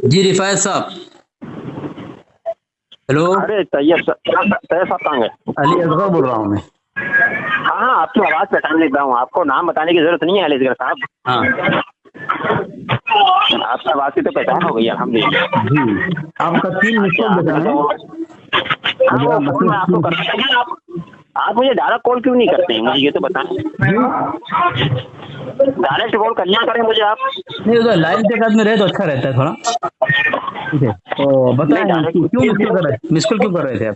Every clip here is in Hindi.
जी रिफायत साहब, हेलो। अरे तैयब साहब कहाँ गए? अली असगर बोल रहा हूँ मैं। हाँ हाँ, आपकी आवाज पहचान लेता हूँ, आपको नाम बताने की जरूरत नहीं है अली असगर साहब। हाँ आपकी आवाज की तो पहचान हो गई अल्हम्दुलिल्लाह। जी, आपका 3 मिस कॉल देखा आपने है। तो हाँ, मुझे वो आप फोन में आपको मैसेज करना है। आप मुझे डायरेक्ट कॉल क्यों नहीं करते हैं, मुझे ये तो बताएं। डायरेक्ट कॉल कर लिया करें मुझे आप। नहीं, उधर लाइन के साथ में रहे तो अच्छा रहता है थोड़ा। ठीक है, तो नहीं बताएं क्यों मिस कॉल कर रहे डायरेक्ट मिस कॉल क्यों कर रहे थे आप?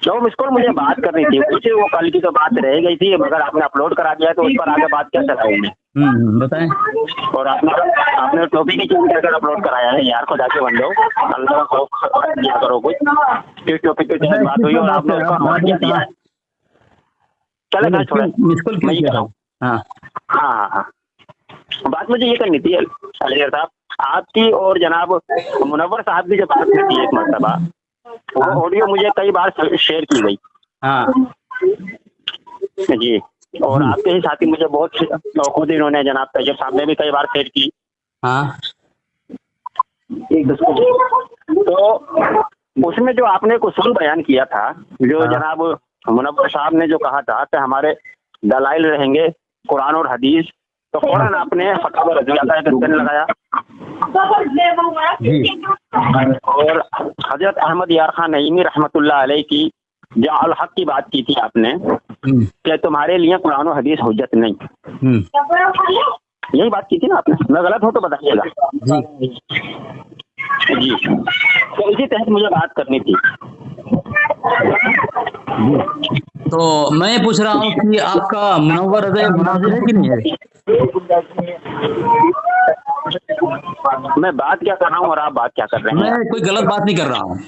तो मिसकॉल मुझे बात करनी थी कुछ, वो कल की तो बात रह गई थी, मगर आपने अपलोड करा दिया तो उस पर आगे बात क्या चलाऊंगी। बताएं। और आपने टॉपिक ही चेंज करके अपलोड कराया है यार, खुदा के बंदो, अल्लाह का खौफ दिया करो कुछ। किस टॉपिक पे बताएं बात किस हुई पर और बात आपने कर उसका हवाला क्या आपने दिया कहा। है। चले बोले ना छोड़े, मिस कॉल क्यों मैं ये किया कर रहा था? हूँ। हाँ हाँ हाँ हाँ, बात मुझे ये करनी थी अलीगर साहब, आपकी और जनाब मुनव्वर साहब की जो बात हुई थी एक मरतबा, वो हाँ ऑडियो मुझे कई बार शेयर की गई हाँ जी। और जी आपके ही साथी मुझे बहुत खुद इन्होंने जनाब तैयब साहब ने भी कई बार शेयर की। हाँ एक दूसरे तो उसमें जो आपने एक उसूल बयान किया था, जो हाँ जनाब मुनव्वर साहब ने जो कहा था कि हमारे दलाइल रहेंगे कुरान और हदीस, तो फौरन आपने फतवा रज़िया का एक पेन लगाया जी और हजरत अहमद यार खान नईमी रहमतुल्लाह अलैह की जो अल हक की बात की थी आपने कि तुम्हारे लिए कुरान और हदीस हुज्जत नहीं, यही बात की थी ना आपने। मैं गलत हूँ तो बताइएगा जी जी। तो इसी तहत मुझे बात करनी थी। जी। तो मैं पूछ रहा हूँ कि आपका मुनव्वर रज़ा मुनाजिर है कि नहीं है? मैं बात क्या कर रहा हूँ और आप बात क्या कर रहे हैं मैं यार। कोई गलत बात नहीं कर रहा हूँ।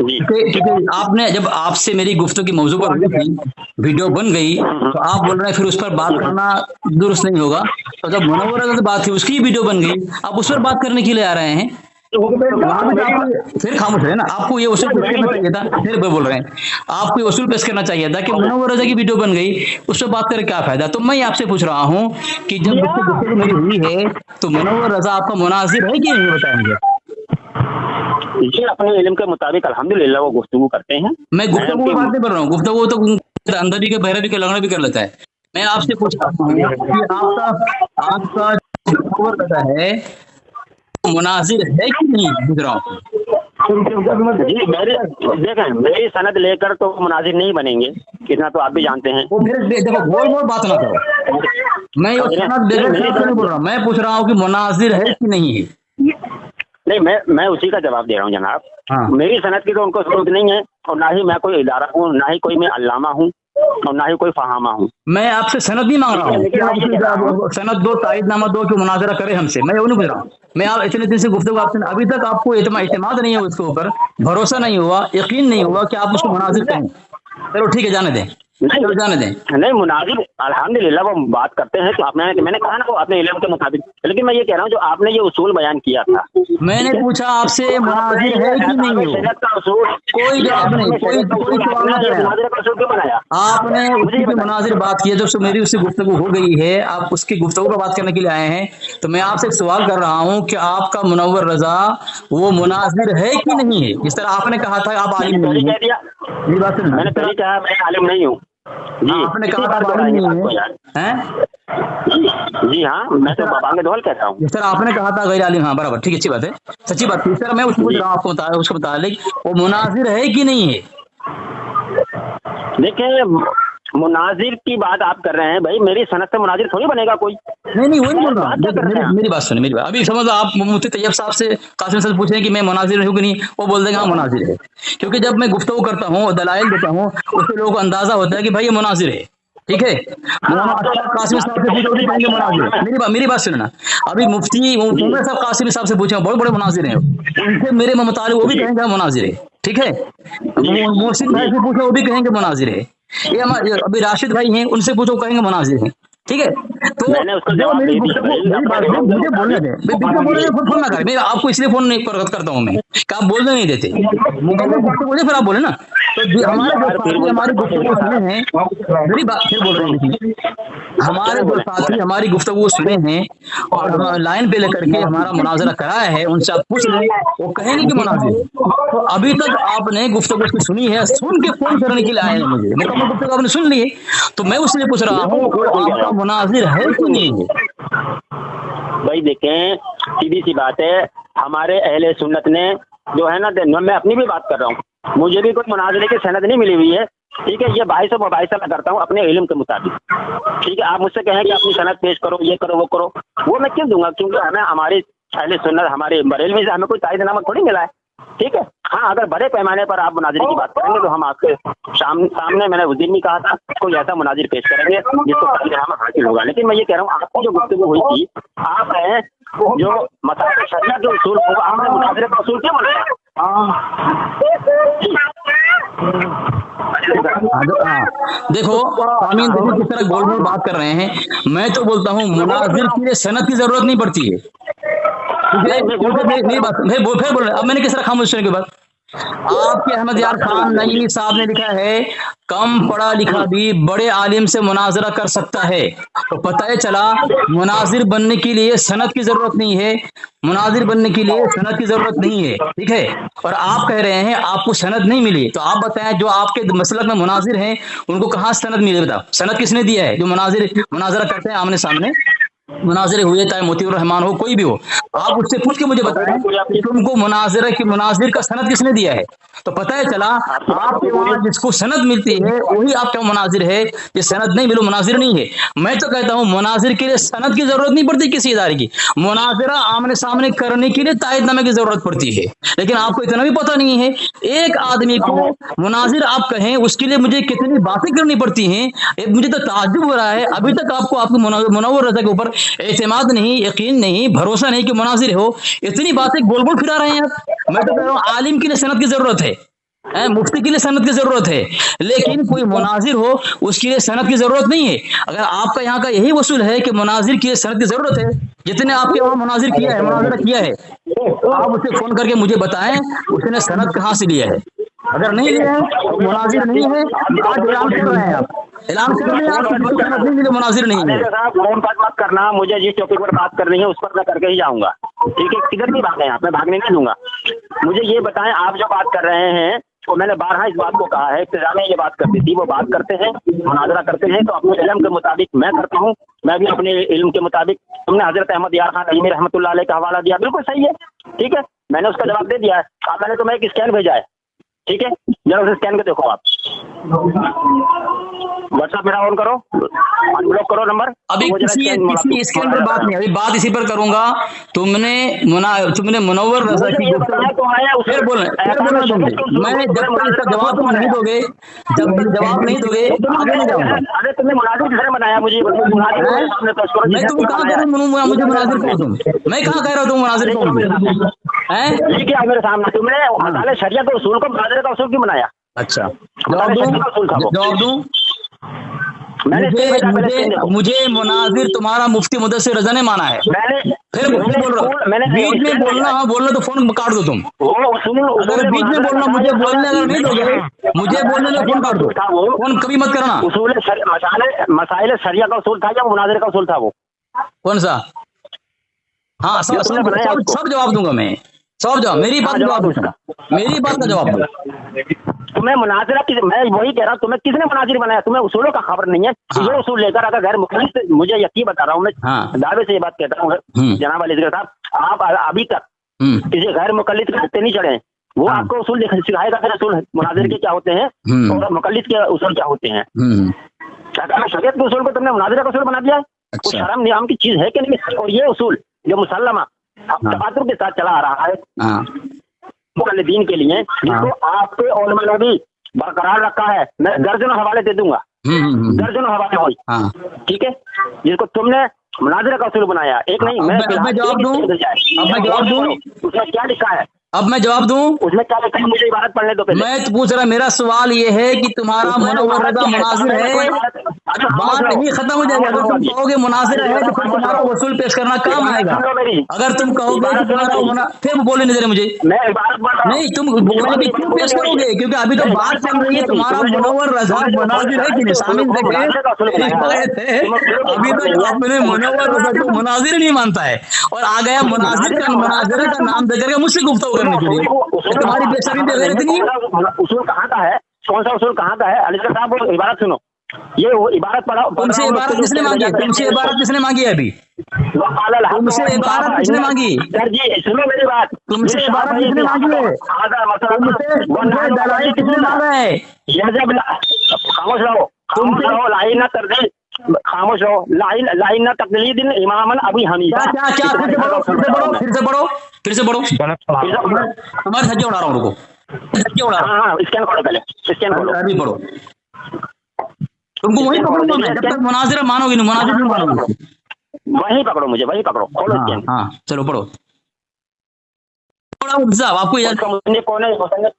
जी क्योंकि आपने जब आपसे मेरी गुफ्तगू की मौजू पर हुई थी, वीडियो बन गई, तो आप बोल रहे हैं फिर उस पर बात करना दुरुस्त नहीं होगा। तो जब मुनव्वर रज़ा से बात थी, उसकी वीडियो बन गई, आप उस पर बात करने के लिए आ रहे हैं। तो वहां पे आपको फिर खामोश है ना, आपको ये उसूल पेश करना चाहिए था। फिर बोल रहे हैं आपको ये उसूल पेश करना चाहिए था कि मुनव्वर रज़ा की वीडियो बन गई, उस पर बात करके क्या फायदा। तो मैं आपसे पूछ रहा हूँ कि जब गुफ्तगू मेरी हुई है, तो मुनव्वर रज़ा आपका मुनाजिर है कि नहीं, बताएं मुझे। जी, अपने इल्म के मुताबिक अल्हम्दुलिल्लाह वो गुफ्तगू करते हैं। मैं गुफ्तगू की बात नहीं कर रहा हूँ, गुफ्तगू तो अंदर भी के बहरा भी के लगना भी कर लेता है। मैं आपसे पूछ रहा हूँ कि आपका आपका जो मुनव्वर रज़ा है, वो मुनाजिर है कि नहीं, पूछ रहा हूँ। जी मेरे देखें, मेरी सनद लेकर तो मुनाजिर नहीं बनेंगे, इतना तो आप भी जानते हैं। वो मेरे देखो, गोल गोल बात ना करो। मैं ये सनद बगैर सनद से नहीं बोल रहा हूँ, मैं पूछ रहा हूँ कि मुनाजिर है कि नहीं है। नहीं, मैं उसी का जवाब दे रहा हूँ जनाब। हाँ मेरी सनद की तो उनको जरूरत नहीं है, और ना ही मैं कोई इदारा हूँ, ना ही कोई मैं अल्लामा हूँ, और ना ही कोई फहामा हूँ। मैं आपसे सनद नहीं मांग रहा हूँ कि आप उसकी सनद दो, ताइदनामा दो कि मुनाजरा करे हमसे, मैं वो नहीं पूछ रहा हूँ। मैं आप इतने दिन से गुफ्तगू आपसे, अभी तक आपको इत्मीनान नहीं है उसके ऊपर, भरोसा नहीं हुआ, यकीन नहीं हुआ कि आप उसको मुनाजिर कहें। चलो ठीक है, जाने दें, चलो जाने दें। नहीं मुनाजिर अल्हम्दुलिल्लाह वो बात करते हैं, तो मैंने कहा ना वो अपने इल्म के मुताबिक। लेकिन मैं ये कह रहा हूँ जो आपने ये उसूल बयान किया था, मैंने पूछा आपसे मुनाजिर है कि नहीं हो, कोई जवाब नहीं, कोई सवाल ना करें आप। बनाया आपने उसकी भी मुनाजिर बात की है, जब से मेरी उससे गुफ्तगू हो गई है, आप उसकी गुफ्तगू पर बात करने के लिए आए हैं। तो मैं आपसे एक सवाल कर रहा हूँ कि आपका मुनव्वर रज़ा वो मुनाजिर है कि नहीं है। जिस तरह आपने कहा था आप आलिम नहीं है, मेरी बात सुनना, मैंने पहले कहा मैं आलिम नहीं हूँ जी। आपने कहा था आप आलिम नहीं है, हैं? जी हाँ, मैं तो बाबांगे दोहल कहता हूँ। जिस तरह आपने कहा था गैर आलिम, हाँ बराबर, ठीक, अच्छी बात है, सच्ची बात थी। इस तरह मैं उसको पूछ रहा हूँ, आपको उसको मुतालिक वो मुनाजिर है कि नहीं है। देखिए, मुनाजिर की बात आप कर रहे हैं, भाई मेरी सनद से मुनाजिर थोड़ी बनेगा कोई। नहीं वही बोल रहा हूँ। बात क्या कर रहे हैं मेरी बात सुनिए, मेरी बात अभी समझ लो, आप मुफ्ती तैयब साहब से, कासिम साहब से पूछें कि मैं मुनाजिर हूँ कि नहीं, वो बोल देंगे हाँ मुनाजिर है। क्योंकि जब मैं गुफ्तगू करता हूँ, दलाइल देता हूँ, उससे लोगों को अंदाजा होता है कि भाई ये मुनाजिर है। ठीक है, कासिम साहब से पूछो भी कहेंगे मुनाजिर है। मेरी बात सुनना, अभी मुफ्ती उमर साहब कासिम साहब से पूछे, बहुत बड़े मुनाजिर हैं, उनसे मेरे मुतालिक वो भी कहेंगे मुनाजिर है। ठीक है, मोहसिन भाई से पूछो, वो भी कहेंगे मुनाजिर है। ये हमारे अभी राशिद भाई हैं, उनसे पूछो, कहेंगे मुनाजिर है। ठीक है, तो जो मेरी गुफ्तगू, मेरी बात मुझे बोलने दें, बिल्कुल बोलने दें, फोन ना करें। मैं आपको इसलिए फोन नहीं करता हूँ मैं कि आप बोलने नहीं देते, मुकम्मल गुफ्तगू हो जाए फिर आप बोले ना। तो हमारे जो साथी हमारी गुफ्तगू सुने हैं, मेरी बात फिर बोल रहे हैं, हमारे जो साथी हमारी गुफ्तगू सुने हैं और हम लाइन पे लेकर के हमारा मुनाजरा कराया है, उनसे आप पूछ लें, वो कहेंगे कि मुनाजिर। तो अभी तक आपने गुफ्तगू सुनी है, सुन के फोन करने के लिए आए हैं मुझे, मुकम्मल गुफ्तगू आपने सुन ली है, तो मैं उसलिए पूछ रहा हूँ वो आपका मुनाजिर है कि नहीं है। भाई देखें, सीधी सी बात है, हमारे अहले सुन्नत ने जो है ना, मैं अपनी भी बात कर रहा हूँ, मुझे भी कोई मुनाजरे की सनद नहीं मिली हुई है, ठीक है। ये बाइस मुबाइसा मैं करता हूँ अपने इल्म के मुताबिक, ठीक है। आप मुझसे कहें कि अपनी सनद पेश करो, ये करो वो करो, वो मैं क्यों दूंगा, क्योंकि हमें हमारे अहले सुन्नत हमारे बरेलवी से हमें कोई तायदनामा थोड़ी मिला है, ठीक है। हाँ, अगर बड़े पैमाने पर आप मुनाजिर की बात करेंगे तो हम आपके सामने, मैंने उस दिन भी कहा था, कोई ऐसा मुनाजिर पेश करेंगे जिसको तायदनामा हासिल होगा। लेकिन मैं ये कह रहा हूँ, आपकी जो गुफ्तगू हुई थी, आप हैं जो मसाइल शरिया के उसूल को आपने मुनाजिरे का उसूल क्यों बनाया? देखो आमीन, देखो किस तरह गोल में बात कर रहे हैं। मैं तो बोलता हूँ मुनाजिर के लिए सनद की जरूरत नहीं पड़ती है। मेरी बात फिर बोल रहे, अब मैंने किस तरह खामोश के बाद आपके अहमद यार खान नईमी साहब ने लिखा है, कम पढ़ा लिखा भी बड़े आलिम से मुनाजरा कर सकता है। तो पता है चला मुनाजिर बनने के लिए सनद की जरूरत नहीं है, मुनाजिर बनने के लिए सनद की जरूरत नहीं है, ठीक है। और आप कह रहे हैं आपको सनद नहीं मिली, तो आप बताएं जो आपके मसलक में मुनाजिर हैं उनको कहाँ सनद मिले, बताओ सनद किसने दिया है? जो मुनाजरा करते हैं आमने सामने मुनाजिर हुए, चाहे मोतीउर रहमान हो, कोई भी हो, आप उससे पूछ के मुझे बताएं कि तुमको मुनाजिर का सनद किसने दिया है। तो पता है चला आपके वहां जिसको सनद मिलती है वही आपका मुनाजिर है, ये सनद नहीं मिलो मुनाजिर नहीं है। मैं तो कहता हूं मुनाजिर के लिए सनद की जरूरत नहीं पड़ती किसी इदारे की, मुनाजिरा आमने सामने करने के लिए तायदनामे की जरूरत पड़ती है। लेकिन आपको इतना भी पता नहीं है, एक आदमी को मुनाजिर आप कहें उसके लिए मुझे कितनी बातें करनी पड़ती हैं। मुझे तो ताज्जुब हो रहा है, अभी तक आपको आपके मुनव्वर रज़ा के ऊपर एतमाद नहीं, यकीन नहीं, भरोसा नहीं कि मुनाजिर हो, इतनी बातें गोल गोल फिरा रहे हैं आप। मैं तो कह रहा हूँ आलिम के लिए सनद की जरूरत है, मुफ्ती के लिए सनद की जरूरत है, लेकिन कोई मुनाजिर हो उसके लिए सनद की जरूरत नहीं है। अगर आपका यहाँ का यही वसूल है कि मुनाजिर की सनद की जरूरत है, जितने आपके वहां मुनाजिर किया है, मुनाजरा किया है, तो आप उसे फोन करके मुझे बताएं उसने सनद कहाँ से लिया है। अगर नहीं लिया है तो मुनाजिर नहीं है। आज ऐलान कर रहे हैं, आप ऐलान कर रहे हैं आप सनद नहीं मिले, मुनाजिर नहीं है। फोन पर मत करना, मुझे जिस टॉपिक पर बात करनी है उस पर मैं करके ही जाऊंगा, ठीक है। किधर की बात है, यहाँ पे भागने नहीं दूंगा। मुझे ये बताएं, आप जो बात कर रहे हैं, तो मैंने बारहा इस बात को कहा है, इब्तिदा में ये बात करती थी, वो बात करते हैं, मुनाजरा करते हैं, तो अपने इल्म के मुताबिक मैं करता हूँ, मैं भी अपने इल्म के मुताबिक। तुमने हजरत अहमद यार खान नईमी रहमतुल्लाह अलैह का हवाला दिया, बिल्कुल सही है, ठीक है, मैंने उसका जवाब दे दिया है। अब मैंने तुम्हें एक स्कैन भेजा है, ठीक है, जरा उसे स्कैन कर देखो। आप व्हाट्सएप मेरा ऑन करो, अनब्लॉक करो नंबर। अभी किसी इसके अंदर बात नहीं, अभी बात इसी पर करूंगा। तुमने मुनव्वर रज़ा की फिर बोलना तुमने, मैं जब तक इसका जवाब तुम नहीं दोगे, जब तक जवाब नहीं दोगे आगे नहीं जाऊंगा। अरे तुमने मुनाजिर किसने बनाया मुझे? मैं तुम कहाँ कह रहा हूँ मुझे मुनाजिर कहो तुम? मैं कहाँ कह रहा हूँ तुम मुनाजिर कहो मुझे? ठीक है, मेरे सामने तुमने मसाले शरिया के उसूल को मुनाजिर का उसूल क्यों बनाया? अच्छा, जवाब दूं? मुझे मुनाजिर तुम्हारा मुफ्ती मुदस्सिर रज़ा ने माना है। फिर बोल रहा हूँ, बीच में बोलना तो फोन काट दो तुम। अगर बीच में बोलना, मुझे बोलने अगर नहीं दोगे, मुझे बोलने में फोन काट दो, फोन कभी मत करना। मसाइल शरिया का उसूल था या मुनाजिर का उसूल था? वो कौन सा? हाँ, सब जवाब दूंगा मैं, सब जवाब। मेरी बात जवाब दूंगा, मेरी बात का जवाब दो। तुम्हें मुनाजिरा मैं वही कह रहा हूँ, तुम्हें किसने मुनाजिर बनाया? तुम्हें उसूलों का खबर नहीं है। ये उसूल लेकर अगर गैर मुखलिस, मुझे यकीन बता रहा हूँ मैं, दावे से ये बात कहता हूँ जनाब अली साहब, आप अभी तक किसी गैर मुकल्लिद के हत्ते नहीं चढ़े। वो आपको उसूल सिखाएगा कि उसूल मुनाजिर के क्या होते हैं और मुकल्लिद के उसूल क्या होते हैं। शरीयत के उसूल को तुमने मुनाजिरा का उसूल बना दिया है। कुछ शर्म नियाम की चीज है कि नहीं? और ये उसूल जो मुसल्लमा तवातुर के साथ चला आ रहा है मुकल्लिदीन के लिए, जिसको आपके उलमा ने भी बरकरार रखा है, मैं दर्जनों हवाले दे दूंगा, दर्जनों हवाले हो, ठीक है, जिसको तुमने मुनाजिरा का उसूल बनाया। एक नहीं, मैं जवाब दूं, उसमें क्या लिखा है? अब मैं जवाब दूं? उसमें क्या लिखा है? मुझे इबारत पढ़ने दो पहले। मैं पूछ रहा, मेरा सवाल ये है कि तुम्हारा मुनव्वर रज़ा मुनाजिर है, बात नहीं खत्म हो जाएगी। अगर तुम कहोगे मुनाजिर है तो फिर तुम्हारा वसूल पेश करना काम आएगा। अगर तुम कहोगे कि तुम्हारा फिर बोले नहीं दे रहे मुझे, नहीं तुम बोलोगे क्यों पेश करोगे? क्योंकि अभी तो बात चल रही है तुम्हारा मुनव्वर रज़ा मुनाजिर है कि नहीं। सामिन देखे अभी तो अपने मुनव्वर रज़ा को मुनाजिर नहीं मानता है और आ गया मुनाजिर का नाम देकर के मुझसे गुफ्तगू करने के लिए। तुम्हारी बेसब्री दे रहे थे। उसूल कहाँ का है? कौन सा उसूल कहाँ का है? अलीगढ़ साहब वो इबारत सुनो, ये वो इबारत पढ़ा। तुमसे इबारत किसने मांगी? तुमसे इबारत किसने मांगी? अभी तुमसे इबारत किसने मांगी? सर जी सुनो मेरी बात, तुमसे इबारत किसने मांगी है? तुमसे दलाइल किसने मांगा है? खामोश रहो, खामोश रहो, लाइन ना तर्दी, खामोश रहो, लाइन ना तकलीदिन इमामन अबी हनीफा। क्या क्या फिर से पढ़ो। तुम्हारे धज्जे उड़ा रहा हूँ, रुको धज्जे उड़ा रहा हूँ। हाँ स्कैन करो पहले, स्कैन करो अभी पढ़ो। तुमको वही पकड़ूंगा मैं जब तक मुनाजिर मानोगी नहीं, मुनाजिर नहीं मानोगी। वही पकड़ो मुझे, वही पकड़ो, खोलो स्कैन। हाँ चलो पढ़ो। साहब आपको मुसन्निफ कौन है? मुसन्निफ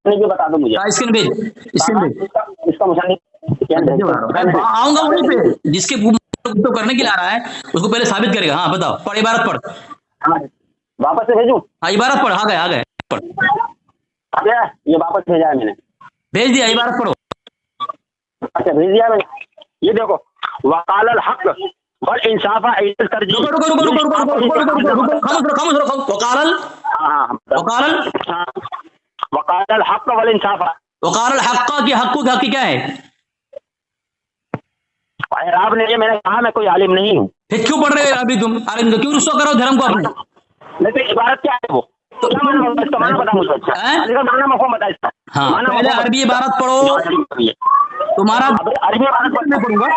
भी बता दो मुझे। स्कैन भेज, स्कैन भेज। इसका मुसन्निफ आऊंगा वहीं पे, जिसके तो करने के लिए आ रहा है उसको पहले साबित करेगा। हाँ बताओ, पढ़ इबारत पढ़। हाँ वापस से भेजूं? हाँ इबारत पढ़। आ गए पढ़। आ गया, ये वापस भेजा है मैंने, भेज दिया। इबारत पढ़ो। अच्छा भेज दिया मैंने। ये देखो, वकालल हक वल इंसाफा इल्ल तरजीह। वकालल हक वल इंसाफा। वकालल हक की हक क्या है? आपने ये मैंने कहा मैं कोई आलिम नहीं हूँ। फिर क्यों पढ़ रहे हो अभी तुम? अरे क्यों रुस्वा करो धर्म को अपने? नहीं तो इबारत क्या है वो? तो इसका माना बता मुझे। अच्छा माना मफ़हूम बता इसका। हाँ पहले अरबी इबारत पढ़ो। तुम्हारा अरबी इबारत पढ़ना पड़ूंगा।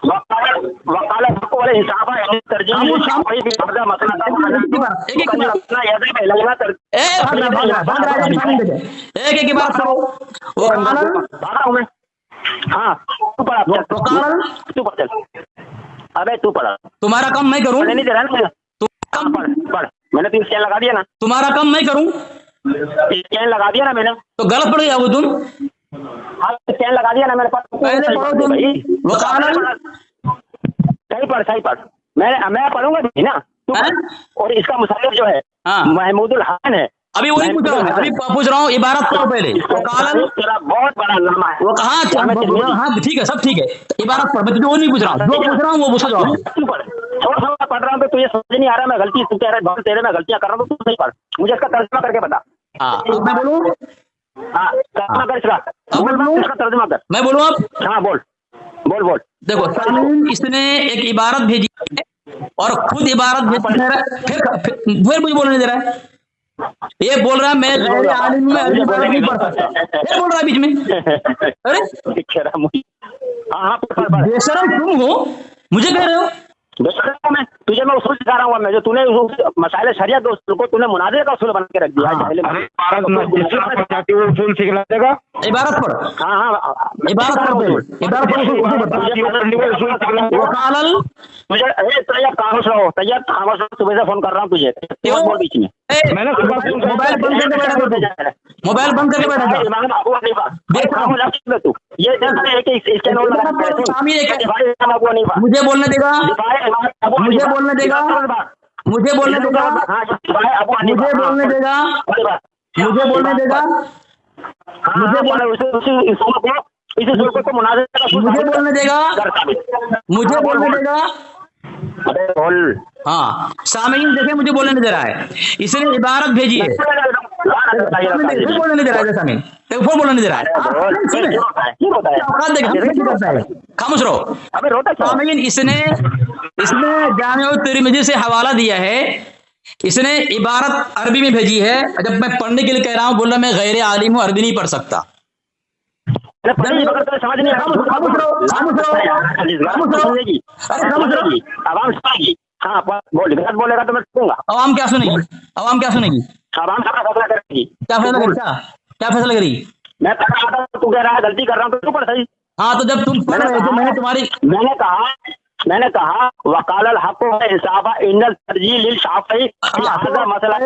वकाल हक वाले इंसाफ है तरजीह कोई भी मसला एक इबारत पढ़ो। वकाल हाँ तू पढ़। अबे तू पढ़ा। तुम्हारा काम मैं करूँ? नहीं दे रहा ना पढ़। मैंने तो स्कैन लगा दिया ना। तुम्हारा काम मैं करूँ? स्कैन लगा दिया ना मैंने। तो गलत पढ़ गया वो तुम। हाँ स्कैन लगा दिया ना मैंने। पहले पढ़ो तुम। सही पढ़। मैं पढ़ूंगा भी ना और इसका मुसन्निफ जो है महमूदुल हान है। अभी वही पूछ रहा हूँ, अभी पूछ रहा हूँ इबारत पढ़ो पहले। तेरा बहुत बड़ा नामा है वो कहाँ? हाँ ठीक है, सब ठीक है, इबारत पढ़। मैं वो नहीं पूछ रहा हूँ, जो पूछ रहा हूँ वो पूछा जाओ। थोड़ा पढ़ रहा हूँ तो तुझे समझ नहीं आ रहा मैं गलती तू कह रहा है तेरे में गलतियां कर रहा हूँ, तू नहीं पढ़। मुझे इसका तर्जुमा करके बता। मैं बोलूँ? हाँ तर्जुमा कर इसका तर्जुमा कर। मैं बोलूँ अब? हाँ बोल। देखो इसने एक इबारत भेजी और खुद इबारत फिर मुझे बोलने दे रहा है। ये बोल रहा है मैं गैर आलिम में अरबी नहीं पढ़ सकता। ये बोल रहा है बीच में। अरे बेशरम तुम हो, मुझे कह रहे हो? मैं तुझे मैं उसूल सिखा रहा हूँ। मैं जो तूने मसाइल शरियत दोस्तों को तूने मुनाज़िर का उसूल बना के रख दिया। उसूल सीखना देगा। इबारत पढ़। हाँ इबारत खामोश रहो, सुबह से फोन कर रहा हूँ तुझे बीच में। मैंने मोबाइल बंद करके बैठा। मोबाइल बंद करके बैठा तू। ये मुझे बोलने देगा? मुझे बोलने देगा? मुझे बोलने देगा? मुझे बोलने देगा? मुझे बोलने देगा? मुझे बोलने देगा? मुझे बोलने देगा? हाँ सामीन देखे मुझे बोलने नहीं दे रहा है। इसने इबारत भेजी है, बोलने नहीं दे रहा है। सामीन देखो बोलने नहीं दे रहा है। खामोश रहो। सामीन इसने जामिअ तिर्मिज़ी से हवाला दिया है। इसने इबारत अरबी में भेजी है। जब मैं पढ़ने के लिए कह रहा हूँ बोल रहा मैं गैर आलिम हूँ, अरबी नहीं पढ़ सकता। समझ नहीं हाँ बोलेगा तो मैं सुनूंगा। आवाम क्या सुनेगी? आवाम क्या सुनेगी? आवाम का फैसला करेगी। क्या फैसला करेगी? क्या फैसला करेगी? मैं तू कह रहा है गलती कर रहा हूँ तो तू पढ़ सही। हाँ तो जब तुम पढ़ रहे थे मैंने कहा मैंने कहा वकालल हक व इंसाफ इंदल तरजीह लिल शाफई हज़ा मसला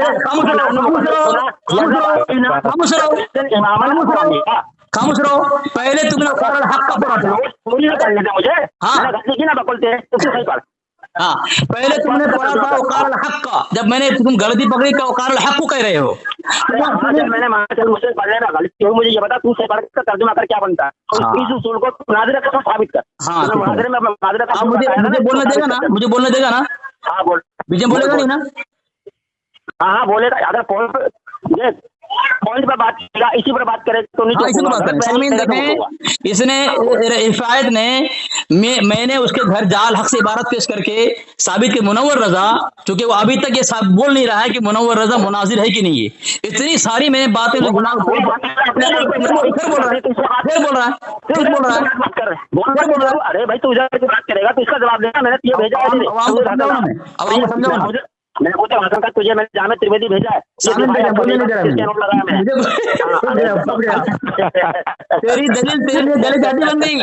खामोश रहो। पहले तुमने वकालल हक का पढ़ा था, पूरी करने दे मुझे। हाँ गलती की ना बकुलते सही पढ़। हाँ पहले तुमने पढ़ा था वकालल हक का, जब मैंने तुम गलती पकड़ी का वकालल हक को कह रहे हो। मैंने मुझसे पढ़ने में गलती हो, मुझे ये बता तू से पढ़ कर तर्जुमा कर क्या बनता है, इस उसूल को मुनाज़िरा कर साबित कर। हाँ मुनाज़िरे में मुनाज़िरा का मुझे बोलने देगा ना, मुझे बोलने देगा ना? हाँ बोल, मुझे बोलेगा नहीं ना? हाँ बोलेगा। अगर पॉइंट पर बात करेगा, इसी पर बात करे तो नहीं। इसी पर बात करें। सामीन देखें, इसने हिफायत ने मैंने उसके घर जाल हक से इबारत पेश करके साबित कि मुनव्वर रजा, क्योंकि वो अभी तक ये बोल नहीं रहा है कि मुनव्वर रजा मुनाजिर है कि नहीं है। इतनी सारी मैंने बातें फिर बोल रहा है। अरे भाई तू उधर बात करेगा तो इसका जवाब देना। मैंने तुझे भेजा, मैंने पूछा भाषण का तुझे, मैंने जामे त्रिवेदी भेजा है। तेरी दलील तेरे लिए गले की हड्डी बन गई।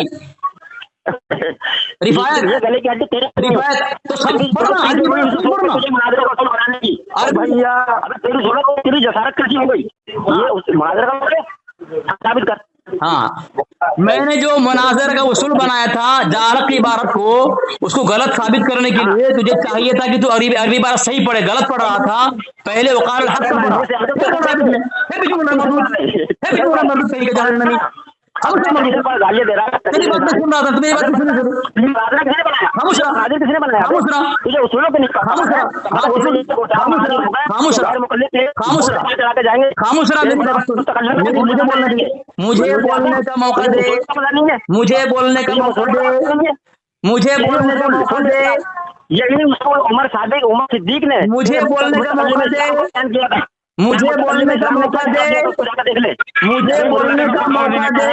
रिफायत गले की हड्डी तेरे रिफायत तो सब तुझे मुनाज़िरा का उसूल बनाने की। अरे भैया अबे तेरी जसारत कैसी हो गई? ये उस मुनाज़िरा का साबित कर। हाँ मैंने जो मुनाज़िरा का उसूल बनाया था जालक की इबारत को, उसको गलत साबित करने के लिए तुझे चाहिए था कि तू अरबी इबारत सही पढ़े, गलत पढ़ रहा था। पहले वकालल हक का पढ़ा, गालियां दे रहा है। तेरी बात मैं सुन रहा था, तुम्हारी बात नहीं सुनी। खामोश रहा, किसने बनाया? खामोश रहा, तुझे उसूलों पे नहीं पता। खामोश रहा, खामोश रहा, खामोश रहा, खामोश रहा, चला के जाएंगे। खामोश रहा। मुझे बोलने दे, मुझे बोलने का मौका दे, मुझे बोलने का मौका दे, मुझे बोलने का मौका दे। यही उसूल उमर सिद्दीक ने मुझे बोलने का मौका दे, मुझे बोलने का मौका दे, देख ले। मुझे बोलने का मौका दे,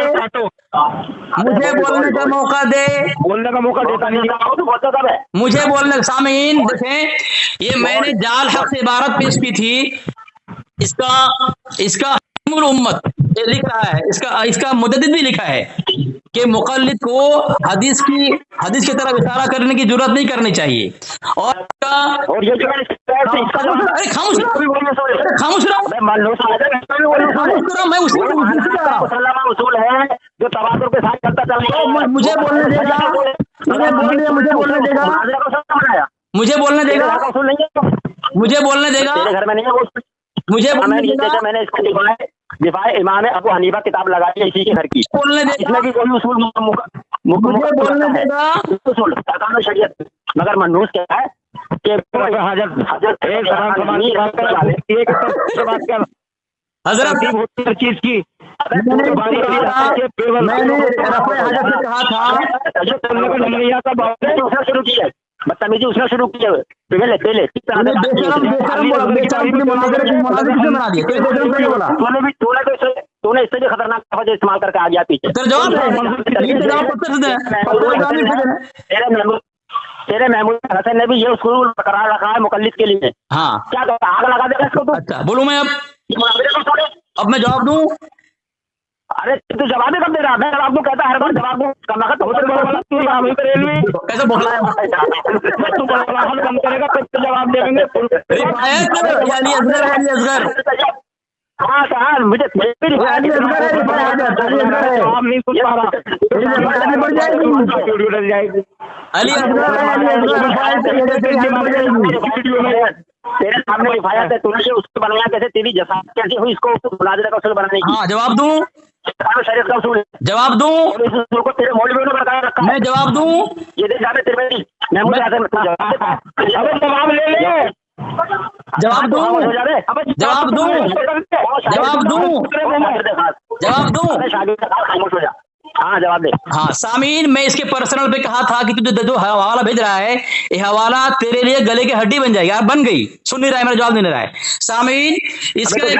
मुझे बोलने का मौका दे, बोलने का मौका देता नहीं तो बोलता कब है? मुझे बोलने। सामीन देखें, ये मैंने जाल हक से इबारत पेश की थी। इसका उम्मत ये लिख रहा है, इसका मुजद्दिद भी लिखा है कि मुक़ल्लिद को हदीस की तरफ इशारा करने की जरूरत नहीं करनी चाहिए। और ये जो खामोश रहा, मैं उसूल है जो तवातुर के साथ चलता चला। मुझे बोलने देगा, मुझे बोलने देगा, मुझे बोलने देगा, मुझे बोलने देगा, तेरे घर में नहीं है वो। मुझे बोलने देगा। मैंने इसको दिफाए इमाम अबू हनीफा किताब लगाई है इसी के घर की। बोलने देगा, इसमें भी कोई उसूल मुझे बोलने देगा उसूल अहकाम शरीयत। मगर मनूस क्या है कि हजरत चीज की मैंने रफ़े हजत से कहा था, शुरू की है बदतमीजी उसने शुरू की है। पहले तूने इससे भी खतरनाक लफ्ज़ इस्तेमाल करके आ गया पीछे। तेरे महमूद हसन ने भी ये उसूल बरकरार रखा है मुकल्लिद के लिए। हाँ क्या कहता आग लगा देगा इसको तो? अच्छा बोलूं मैं अब मैं जवाब दूं? अरे तू जवाब ही कब दे रहा? मैं जवाब दूं कहता हर बार जवाब दूं कैसे बोल रहा है? तू कम करेगा तो जवाब देंगे। हाँ कहा मुझे तेरे सामने रिफायत है, तूने उसको बनाया कैसे? तेरी जसात कैसी हुई इसको मुनाज़िरा का उसूल बनाने की? हाँ जवाब दूं? शरीयत का उसूल जवाब दूं? इस उसूल को तेरे मौलवियों ने बरकरार रखा। मैं जवाब दूं? ये देख जामे त्रिवेदी महमूद हसन जवाब ले ले। जवाब दूं? जवाब दूं? जवाब दूं? जवाब दूं? खामोश हो जा। हाँ जवाब दे। हाँ सामीन, मैं इसके पर्सनल पे कहा था कि तू जो हवाला भेज रहा है ये हवाला तेरे लिए गले की हड्डी बन जाएगी। यार बन गई, सुन नहीं रहा है, मेरा जवाब नहीं रहा है। सामीन इसका फिर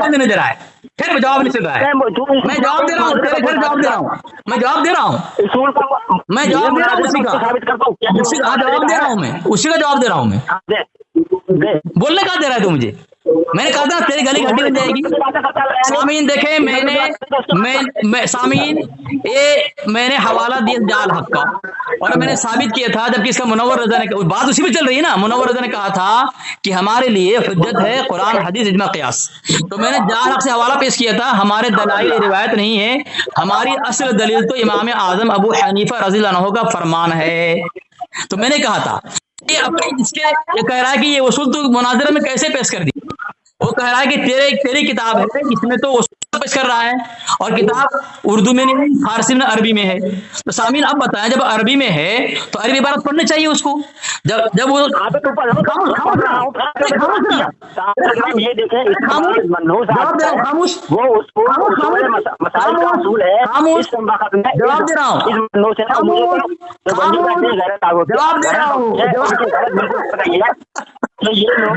बंद नहीं दे रहा है, फिर जवाब नहीं सुन रहा है। मैं जवाब दे रहा हूँ, तेरे घर जवाब दे रहा हूँ, मैं जवाब दे रहा हूँ, मैं जवाब दे रहा हूँ उसी का जवाब दे रहा हूँ, मैं उसी का जवाब दे रहा हूँ। मैं बोलने का दे रहा है तू मुझे? मैंने कहा था तेरी गली घटी बन जाएगी। सामीन देखे मैं सामीन ये मैंने हवाला दिया जाल हक का, और मैंने साबित किया था, जबकि इसका मुनव्वर रज़ा ने, बात उसी पे चल रही है ना, मुनव्वर रज़ा ने कहा था कि हमारे लिए हुज्जत है कुरान हदीस इजमा क़ियास। तो मैंने जाल हक से हवाला पेश किया था, हमारे दलाइल रिवायत नहीं है, हमारी असल दलील तो इमाम आजम अबू हनीफा रज़ियल्लाहु अन्हु का फरमान है। तो मैंने कहा था ये अपने इसके ये कह रहा है कि ये उसूल तो मुनाज़रा में कैसे पेश कर दी। वो कह रहा है कि तेरी किताब है, इसमें तो उसूल पेश कर रहा है, और किताब उर्दू में नहीं, फारसी में, अरबी में है। तो सामीन अब बताएं, जब अरबी में है तो अरबी इबारत पढ़नी चाहिए उसको। जब वो ये देखें, खामोश वो मसाइल का उसूल है, जवाब दे रहा हूँ, जवाब दे रहा हूँ। तो ये लोग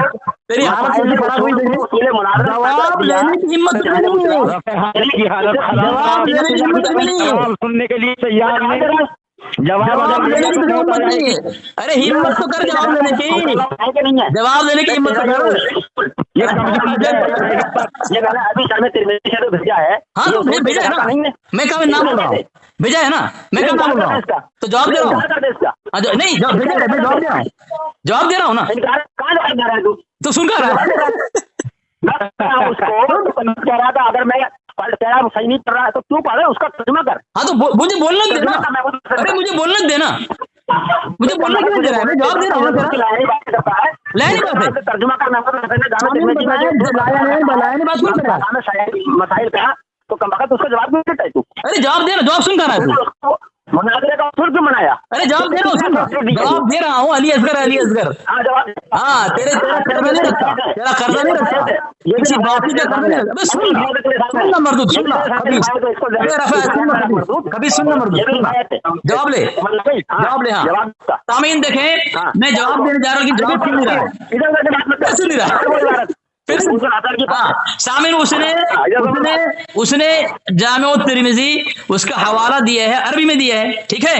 तेरी हालत से खराब हुई, जवाब लेने की हिम्मत नहीं है, जवाब लेने की हिम्मत नहीं है, सुनने के लिए तैयार नहीं, जवाब लेने की हिम्मत नहीं है। अरे हिम्मत तो कर जवाब लेने की, जवाब लेने की हिम्मत तो कर। ये गाना अभी सर में तिरमिज़ी से तो भेजा है। हाँ तो भेजा है ना, मैं कहा नाम बोल रहा हूँ, भेजा है ना, मैं कहा नाम बोल रहा हूँ, तो जवाब दे रहा हूँ। नहीं भेजा है, मैं जवाब दे रहा हूँ, जवाब दे रहा हूँ ना। कहाँ जवाब दे रहा है तू? तो सुन कर रहा है उसको कह रहा था, अगर मैं तेरा सही नहीं कर रहा है तो तू पढ़े, उसका तर्जुमा कर। हाँ तो मुझे बोलना देना, अरे मुझे बोलना देना, मुझे बोलना क्यों दे रहा है, मैं जवाब दे रहा हूँ। तर्जुमा करना मसाइल का, तो कम वक्त उसका जवाब नहीं देता है तू। अरे जवाब दे रहा, जवाब सुन कर रहा है तू, मुनाज़रे का उसूल क्यों बनाया? अरे जवाब दे रहा हूँ, जवाब दे रहा हूँ। अली असगर हाँ तेरा कर्जा नहीं रखता, तेरा कर्जा नहीं रखता, किसी बाकी का कर्जा नहीं रखता। सुनना मर्दूद, सुनना कभी सुनना मर्दूद, जवाब ले, जवाब ले। हाँ सामीन देखें, मैं जवाब देने जा रहा हूँ, जवाब सुन नहीं रहा, फिर सामीन उसने जामे तिरमिज़ी उसका हवाला दिया है, अरबी में दिया है, ठीक है।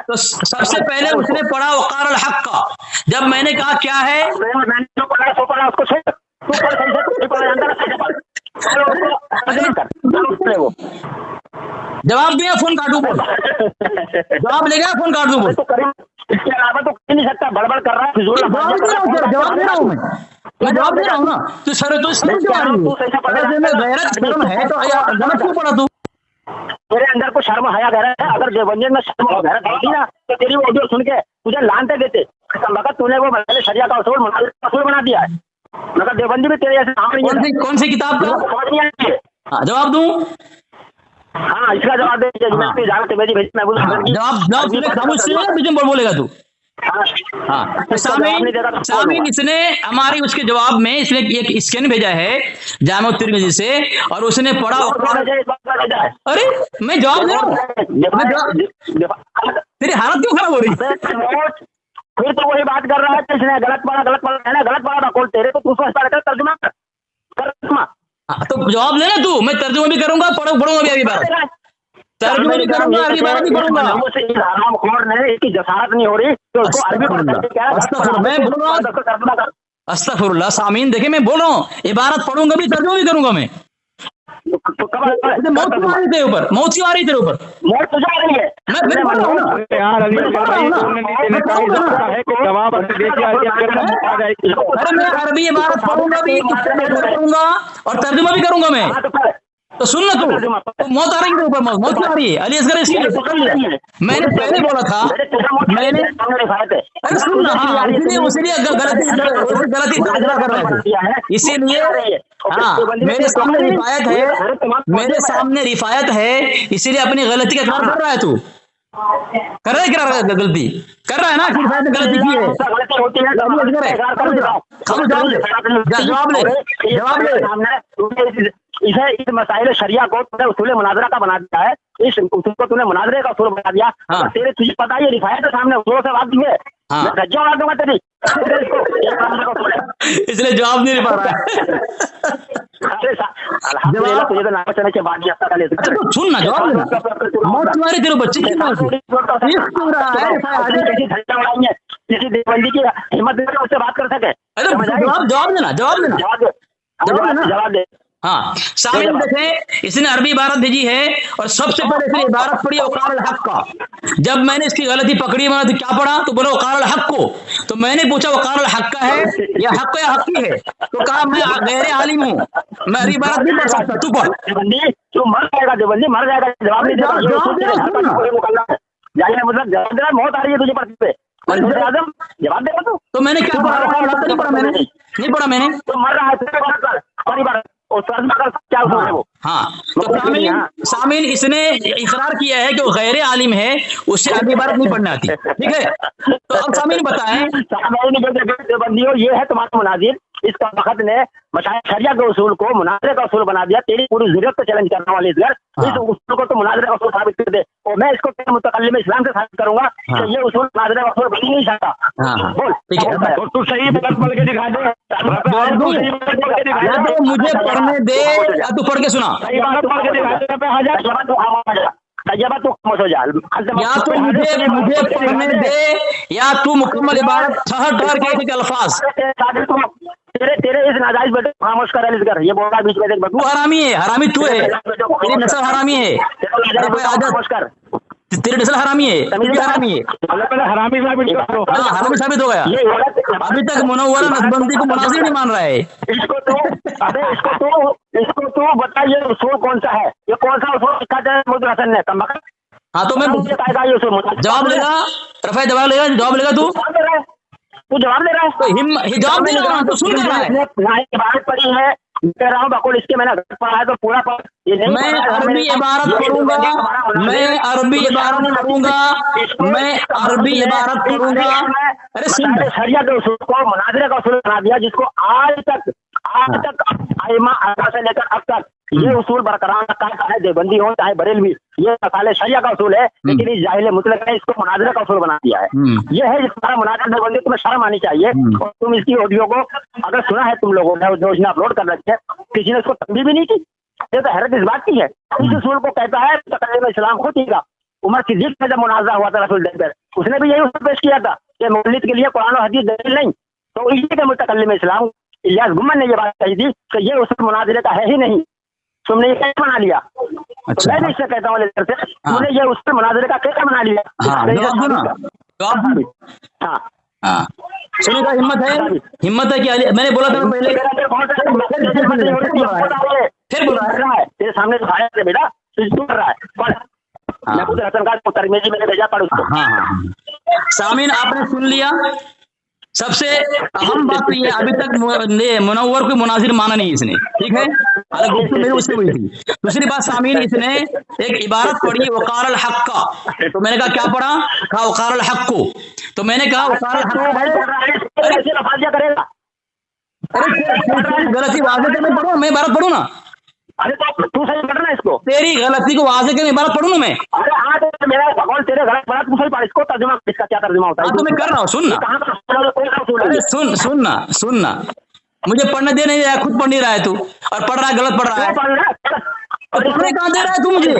तो सबसे पहले उसने पढ़ा वक़ार अल हक़ का, जब मैंने कहा क्या है, जवाब दिया, फोन काटू बोल, जवाब ले गया, फोन काट दूं बोल, इसके अलावा तो नहीं सकता, बड़बड़ कर रहा है, जवाब दे रहा हूँ मैं जवाब दे रहा हूँ ना। तो सर तो क्यों आ रही है, तो गलत क्यों पढ़ा तू? तेरे अंदर को शर्म हया गैरत है, अगर देवबंदी में शर्म और गैरत होती ना तो तेरी ऑडियो सुन के तुझे लानते देते। तूने वो शरिया का उसूल बना दिया है, मगर देवबंदी में तेरे ऐसे कौन सी किताब का जवाब दूं? हाँ इसका जवाब दे, जवाब बोलेगा तू। हाँ तो सामीन इसने हमारी उसके जवाब में इसने एक स्कैन भेजा है जामे तिरमिज़ी से, और उसने पढ़ा। अरे मैं जवाब दे रहा हूँ, तेरी हालत क्यों खराब हो रही? फिर तो वही बात कर रहा है, इसने गलत पढ़ा था कौन तेरे, तो तू तर्जुमा कर। तो जवाब लेना तू, मैं तर्जुमा भी करूंगा, पढ़ूंगा भी, अभी बात तर्जुमा भी करूंगा, अरबी बात भी करूंगा। इसकी जसारत नहीं हो रही तो उसको अरबी मैं बोल रहा हूँ, अस्तगफिरुल्लाह। सामीन देखे मैं बोल रहा हूँ, इबारत पढ़ूंगा भी, तर्जुमा भी करूंगा मैं। मौत क्यों आ रही तेरे ऊपर, मौत क्यों आ रही तेरे ऊपर? मौत तुझे आ रही है, मैं पढ़ रहा हूँ ना यार। अरे मैं अरबी इबारत पढ़ूंगा भी, करूंगा और तर्जुमा भी करूंगा मैं। तो सुन ना तू, मौत आ रही है ऊपर, मौत क्यों आ रही है? अली असगर इसलिए पकड़ लिया, मैंने पहले बोला था, मैंने अरे सुन ना, हाँ इसलिए गलती कर रहा है, इसीलिए हाँ मेरे सामने रिफायत है, इसीलिए अपनी गलती का इकरार कर रहा है। तू कर रहा है, गलती कर रहा है ना, गलती की है, जवाब ले। इस मसाइल शरिया को उसूल मुनाजरा का बना दिया है, इस उसूल को तूने मुनाजरे का उसूल बना दिया। हाँ। तेरे तुझे पता ही रिफायत है सामने, उसूलों से बात है। हाँ। मैं रज्जा उड़ा दूंगा तेरी, इसलिए जवाब नहीं पा रहा है। तुझे तो नाम चढ़ने के बाद सुन ना, जवाब मौत तुम्हारे तेरे बच्चे की किसी देवबंदी की हिम्मत उससे बात कर सके। जवाब देना, जवाब दे। हाँ, सामिन देखें, इसने अरबी इबारत भेजी है और सबसे पहले इसने इबारत पढ़ी वक़ाल हक का। जब मैंने इसकी गलती पकड़ी, मैंने तो क्या पढ़ा, तो बोला वक़ाल हक को। तो मैंने पूछा वक़ाल हक का है या हक या हकी है, तो कहा मैं गैर आलिम हूँ, मैं अरबी इबारत नहीं पढ़ सकता, तू पढ़। तू मर जाएगा देवबंदी, मर जाएगा, जवाब नहीं देगा। मतलब जवाब देना मौत आ रही है तुझे पढ़ते पे, आजम जवाब देगा तो मैंने क्या पढ़ा, नहीं पढ़ा मैंने, नहीं पढ़ा मैंने। तो मर रहा है क्या है वो। हाँ, तो सामीन इसने इकरार किया है कि वो गैर आलिम है, उससे अरबी इबारत नहीं पढ़ना आती, ठीक है। तो अब सामीन बताएं, बंदियों ये है तुम्हारा मुनाजिर, इसका वक्त ने मशाइख शरिया के उसूल को मुनाजरे का उसूल बना दिया। तेरी पूरी ज़रूरत को चैलेंज करने वाले इस उसूल को तो मुनाजरे का उसूल साबित कर दे, और मैं इसको मुतकल्लिम इस्लाम से साबित करूंगा कि ये उसूल मुनाजरे का उसूल बन ही नहीं सकता। बोल, ठीक है, तू सही पढ़ के दिखा दे, या तो मुझे पढ़ने दे या तू पढ़ के सुना, या तो मुझे पढ़ने दे या तू मुकम्मल इबारत ठहर के एक अल्फाज। तेरे इस नाजायज बेटे खामोश कर, ये बोल रहा बीच में, तू हरामी है, हरामी तू है, तेरी नस्ल हरामी है, खामोश कर, तेरी नस्ल हरामी है, हरामी है, हरामी हरामी साबित हो गया। अभी तक मुनव्वरा नसबंदी को मुनासिर नहीं मान रहा है। इसको तो बता, ये उसूल कौन सा है, ये कौन सा उसूल लिखा है मुद्दत हसन ने, कम हाँ तो मैं जवाब लेगा, रफ़ा जवाब लेगा, जवाब लेगा तू जवाब ले रहा है, तो जवाब नहीं लगा, तो सुन रहा है। इबारत पढ़ी है, कह रहा हूँ बकुल, इसके मैंने पढ़ा है तो पूरा मैं अरबी इबारत पढ़ूंगा, मैं अरबी इबारत पढ़ूंगा, मैं अरबी इबारत पढ़ूंगा। अरे शरिया के उसूल को मुनाजरे का उसूल बना दिया, जिसको आज तक आइमा से लेकर अब तक ये उसूल बरकरार रखा है, चाहे देवबंदी हो चाहे बरेलवी, ये मसाले शरिया का उसूल है, लेकिन इस जाहिल मुतलक ने इसको मुनाजरे का उसूल बना दिया है। ये है तुम्हारा मुनाजरा देवबंदी, तुम्हें शर्म आनी चाहिए। और तुम इसकी ऑडियो को अगर सुना है तुम लोगों ने, जो इसने अपलोड कर रखी है, किसी ने इसको तंबीह भी नहीं की, ये तो हैरत इस बात की है। इस उसूल को कहता है तकल्लुम इस्लाम खुद ही का। उमर सिद्दीक में जब मुनाजरा हुआ था रसूल पर, उसने भी यही उसूल पेश किया था कि मौलिद के लिए कुरान और हदीस दलील नहीं, तो इसी के मुतकल्लिम इस्लाम इलियास गुम्मन ने ये बात कही थी कि ये उसूल मुनाजरे का है ही नहीं, तुमने ये कैसे बना लिया। अच्छा। तो मैं भी इससे कहता हूँ लेकर से, तुमने ये उसूल मुनाजरे का कैसे बना लिया। हाँ, सुनने का हिम्मत है कि मैंने बोला था पहले, फिर बोल रहा है तेरे सामने तो आया बेटा, कर रहा है, पढ़। हसन का तरमीजी मैंने भेजा, पढ़ उसको। हाँ, सामीन आपने सुन लिया। सबसे अहम बात तो ये, अभी तक मुनव्वर को मुनाजिर माना नहीं इसने, ठीक है, मेरी उससे हुई थी। दूसरी बात सामीन, इसने एक इबारत पढ़ी वक़ाल हक का, तो मैंने कहा क्या पढ़ा, कहा वक़ाल हक को, तो मैंने कहा वक़ाल हक करेगा। अरे गलती वाज़ेह करके पढ़ो, मैं इबारत पढ़ूँ ना। अरे तो तू सही पढ़ ना इसको, तेरी गलती को वाज़ेह करके इबारत पढ़ूँ ना मैं। अरे आज मेरा भगवान तेरे गलत पढ़ा, तू सही पढ़ इसको, तर्जुमा इसका क्या तर्जुमा होता है तो मैं कर रहा हूँ, सुन ना, सुनना, मुझे पढ़ने दे नहीं रहा है, खुद पढ़ नहीं रहा है तू, और पढ़ रहा है, गलत पढ़ रहा है, पढ़ने कहाँ दे रहा है तू मुझे।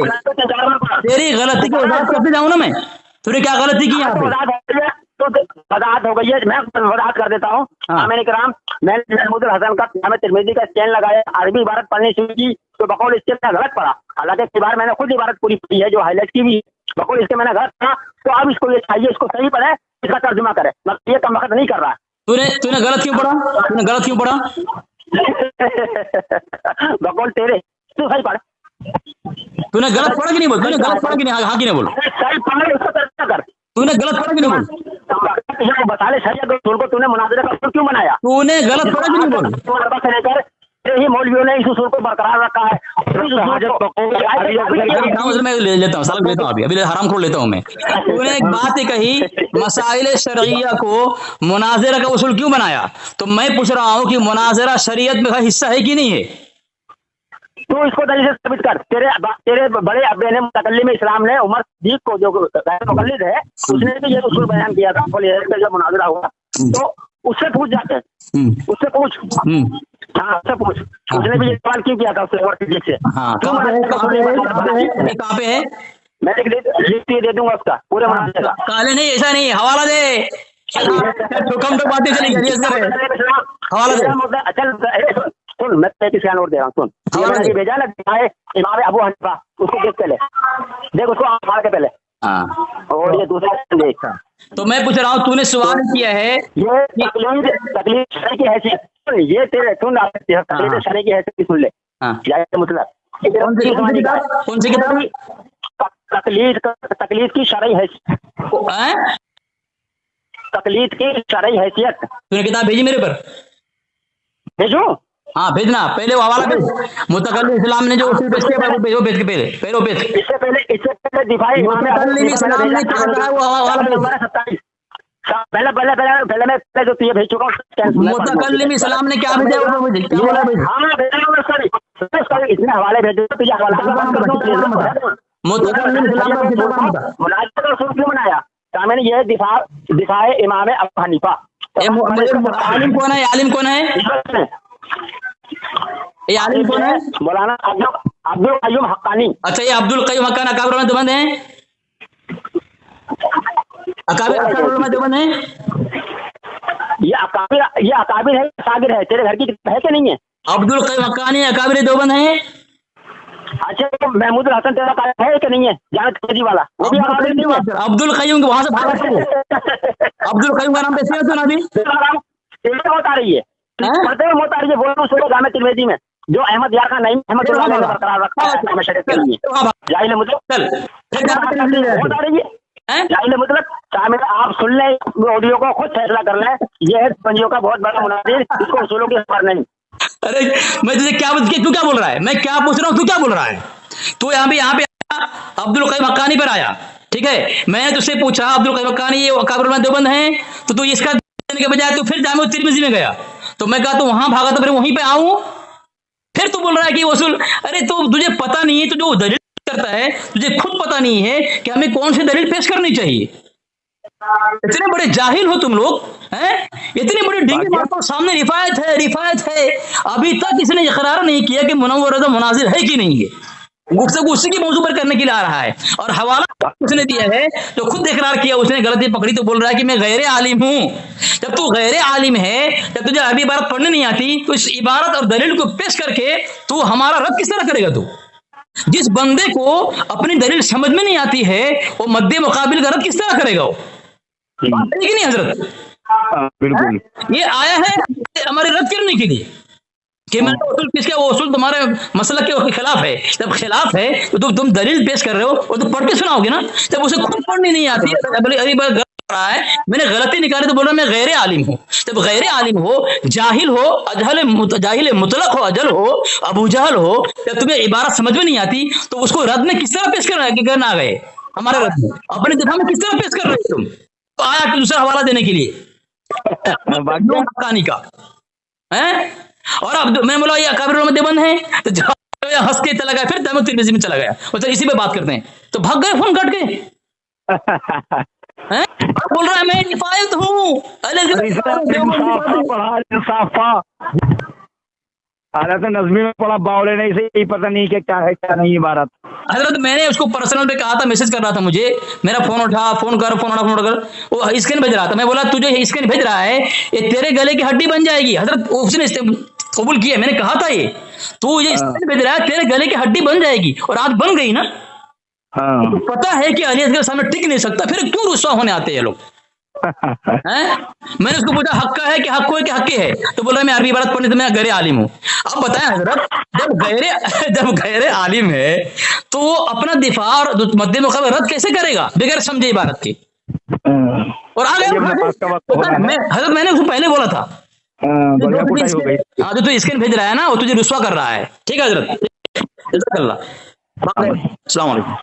तेरी गलती की वजाहत करते जाऊँ ना मैं, तूने क्या गलती की यहाँ पे, तो वजाहत हो गई है, मैं वजाहत कर देता हूँ। आमिर इकराम, मैंने मुद्दत हसन का जामे तिरमिज़ी का स्टैंड लगाया, अरबी इबारत पढ़नी शुरू की, तो बकौल इसके मैंने गलत पढ़ा, हालांकि इस बार मैंने खुद इबारत पूरी पढ़ी है, जो हाईलाइट की भी, बकौल इसके मैंने गलत पढ़ा, तो अब इसको ये चाहिए, इसको सही पढ़े, इसका तर्जुमा करे, मतलब ये कम वक्त नहीं कर रहा है। तूने गलत क्यों पढ़ा, तूने गलत क्यों पढ़ा बकौल तेरे, तू सही पढ़, तूने गलत पढ़ा कि नहीं बोल, तूने गलत पढ़ा कि नहीं, हाँ कि नहीं बोल, सही पढ़, उसको तर्जुमा कर, तूने गलत पढ़ा कि नहीं बोल, बता ले शरिया के उसूल को तूने मुनाज़रे का उसूल क्यों बनाया, तूने गलत पढ़ा कि नहीं बोल, से लेकर ही मौलवियों ने इस उसूल को बरकरार रखा है। मैं ले लेता हूँ, साल लेता हूँ, अभी हराम खोल लेता हूँ मैं। तूने एक बात कही, मसाइल शरइया को मुनाज़रा का उसूल क्यों बनाया, तो मैं पूछ रहा हूँ कि मुनाज़रा शरीयत में हिस्सा है कि नहीं है। तू इसको दलील से साबित कर। तेरे बड़े अब्बे ने मुतकल्लिम इस्लाम ने उमर सिद्दीक को, जो मुक़ल्लिद है, उसने भी ये उसूल बयान किया था, जब मुनाज़रा हुआ, तो उससे पूछ जाते, उससे पूछ, हाँ उससे पूछ, उसने भी ये सवाल क्यों किया था उससे, उमर सिद्दीक से। कहाँ पे है, मैं लिस्ट दे दूंगा उसका पूरे मुनाज़रे का। काले नहीं, ऐसा नहीं, हवाला दे, हुक्म तो बातें चली, हवाला दे। सुन, मैं तेरे स्कैन नोट दे रहा हूँ, सुन। ये मैंने भेजा ना इमाम अबू हनीफा, उसको देख पहले, देख उसको आप फाड़ के पहले। हाँ, और ये दूसरा देख। तो मैं पूछ रहा हूँ, तूने सवाल किया है ये तकलीफ शरई की हैसियत, ये तेरे सुन, तकलीफ शरई की हैसियत की सुन ले। मतलब कौन सी किताब? तकलीफ की शरई हैसियत, तकलीफ की शरई हैसियत। तूने किताब भेजी मेरे पर? भेजो। हाँ भेजना, पहले वो हवाला भेज। मुतकल्लिम इस्लाम ने जो उसूल पेश किया वो भेजो, भेज के पहले भेज। इससे पहले दिफाई मुतकल्लिम इस्लाम ने क्या कहा वो हवाला भेज। पहले मैं जो तुझे भेज चुका हूँ। मुतकल्लिम इस्लाम ने क्या भेजा वो मुझे क्या बोला भेज। हाँ भेजा, इसमें हवाले भेजो, तुझे हवाला। मुतकल्लिम इस्लाम का किताब बता। मुनाज़िर का उसूल क्यों बनाया? मैंने ये दिफाए इमाम अबू हनीफा। आलिम कौन है? आलिम कौन है? ये आलिम कौन है? मौलाना अब्दुल कय्यूम हक्कानी। अच्छा, ये अब्दुल कय्यूम हक्कानी अकाबिर में देवबंद है? अकाबिर में देवबंद है? ये अकाबिर है, सागिर है, तेरे घर की है कि नहीं है? अब्दुल कय्यूम हक्कानी अकाबिर देवबंद है। अच्छा, तो महमूद हसन तेरा है कि नहीं है? जावेद फैजी वाला, वो भी अकाबिर नहीं है। अब्दुल कय्यूम वहां से भागा थे। अब्दुल कय्यूम का नाम कैसे है? अभी मौत आ रही है, पढ़ते हुए मौत आ रही है। बोलो सुनो जामे तिरमिज़ी में जो अहमद यार का नहीं अहमदुल्लाह ने बरकरार रखा है इस्लाम शरीयत के लिए। जाहिल मुतलक चल मौत आ रही है। जाहिल मुतलक शामिल, आप सुन लें ऑडियो को, खुद फैसला कर लें। ये है पंजियों का बहुत बड़ा मुनाजिर, इसको उसूलों की खबर नहीं। अरे मैं तुझे क्या तू क्या बोल रहा है? मैं क्या पूछ रहा हूँ, तू क्या बोल रहा है? तू यहाँ पे अब्दुल कय्यूम हक्कानी पर आया, ठीक है। मैंने तुझसे पूछा अब्दुल कय्यूम हक्कानी ये अकाबिर में देवबंद है, तो तू इसका देने के बजाय तू फिर जामे तिरमिज़ी में गया। तो मैं कहा तो वहां भागा, तो फिर वहीं पे आऊं। फिर तू बोल रहा है कि वसूल। अरे तो तुझे पता नहीं है, तू जो दलील करता है तुझे खुद पता नहीं है कि हमें कौन सी दलील पेश करनी चाहिए। इतने बड़े जाहिल हो तुम लोग, हैं? इतनी बड़ी डिग्री मारते सामने रिफायत है। अभी तक इसने इकरार नहीं किया कि मुनव्वर मुनाजिर है कि नहीं है। गुफ्तगू उसी की मौजू पर करने के लिए आ रहा है, और हवाला उसने दिया है तो खुद इकरार किया, उसने गलती पकड़ी तो बोल रहा है कि मैं गैर आलिम हूं। जब तू गैर आलिम है, जब तुझे अरबी इबारत पढ़ने नहीं आती, तो इस इबारत और दलील को पेश करके तू हमारा रद्द किस तरह करेगा? तू जिस बंदे को अपनी दलील समझ में नहीं आती है वो मद्दे मुकाबिल का रद्द किस तरह करेगा? वो बात है कि नहीं हजरत? बिल्कुल। ये आया है हमारे रद्द करने के लिए कि मैं उसूल किसके, वो उसूल तुम्हारे मसलक के खिलाफ है। जब खिलाफ है तो तुम दलील पेश कर रहे हो, और तुम पढ़ के सुनाओगे ना। जब उसे खुद पढ़नी नहीं आती है, अभी गलत पढ़ा है, मैंने गलती निकाली तो बोल रहा मैं गैर आलिम हूँ। जब गैर आलिम हो, जाहिल हो, जाहिल मुतलक हो, अजल हो, अबू जहल हो, जब तुम्हें इबारत समझ में नहीं आती तो उसको रद्द में किस तरह पेश करना आ गए? हमारे रद्द में अपने दिफा में किस तरह पेश कर रहे हो तुम? तो आया दूसरा हवाला देने के लिए कहानी का है। और अब मैं बोला ये अकाबिर में देवबंद है, तो हंस के चला गया, फिर जामे तिरमिज़ी में चला गया। तो इसी पे बात करते हैं, तो भाग गए फोन काट के। बोल रहा है मैं रिफायत हूँ। अरे तो नज़्मी में पढ़ा बावले नहीं से ही पता नहीं कि क्या है क्या नहीं इबारत। हजरत मैंने उसको पर्सनल पे कहा था, मैसेज कर रहा था मुझे, मेरा फोन उठा, फोन कर, वो स्कैन भेज रहा था। मैं बोला तुझे स्कैन भेज रहा है ये तेरे गले की हड्डी बन जाएगी। हजरत उसने कबूल किया, मैंने कहा था ये तू ये स्कैन भेज रहा है तेरे गले की हड्डी बन जाएगी, और आज बन गई ना। तो पता है कि अली असगर सामने टिक नहीं सकता, फिर क्यों रुस्वा होने आते हैं लोग? मैंने उसको पूछा हक का है कि हक है कि हक है, तो बोल रहा मैं अरबी इबारत पढ़ने तो मैं गैर आलिम हूँ। अब बताएं हजरत, जब गैर आलिम है तो वो अपना दिफा और मद्दे मुकाबिल रद्द कैसे करेगा बगैर समझे इबारत की? और आगे हजरत मैंने उसको पहले बोला था जो तू स्कैन भेज रहा है ना वो तुझे रुस्वा कर रहा है। ठीक है हजरत, अस्सलाम वालेकुम।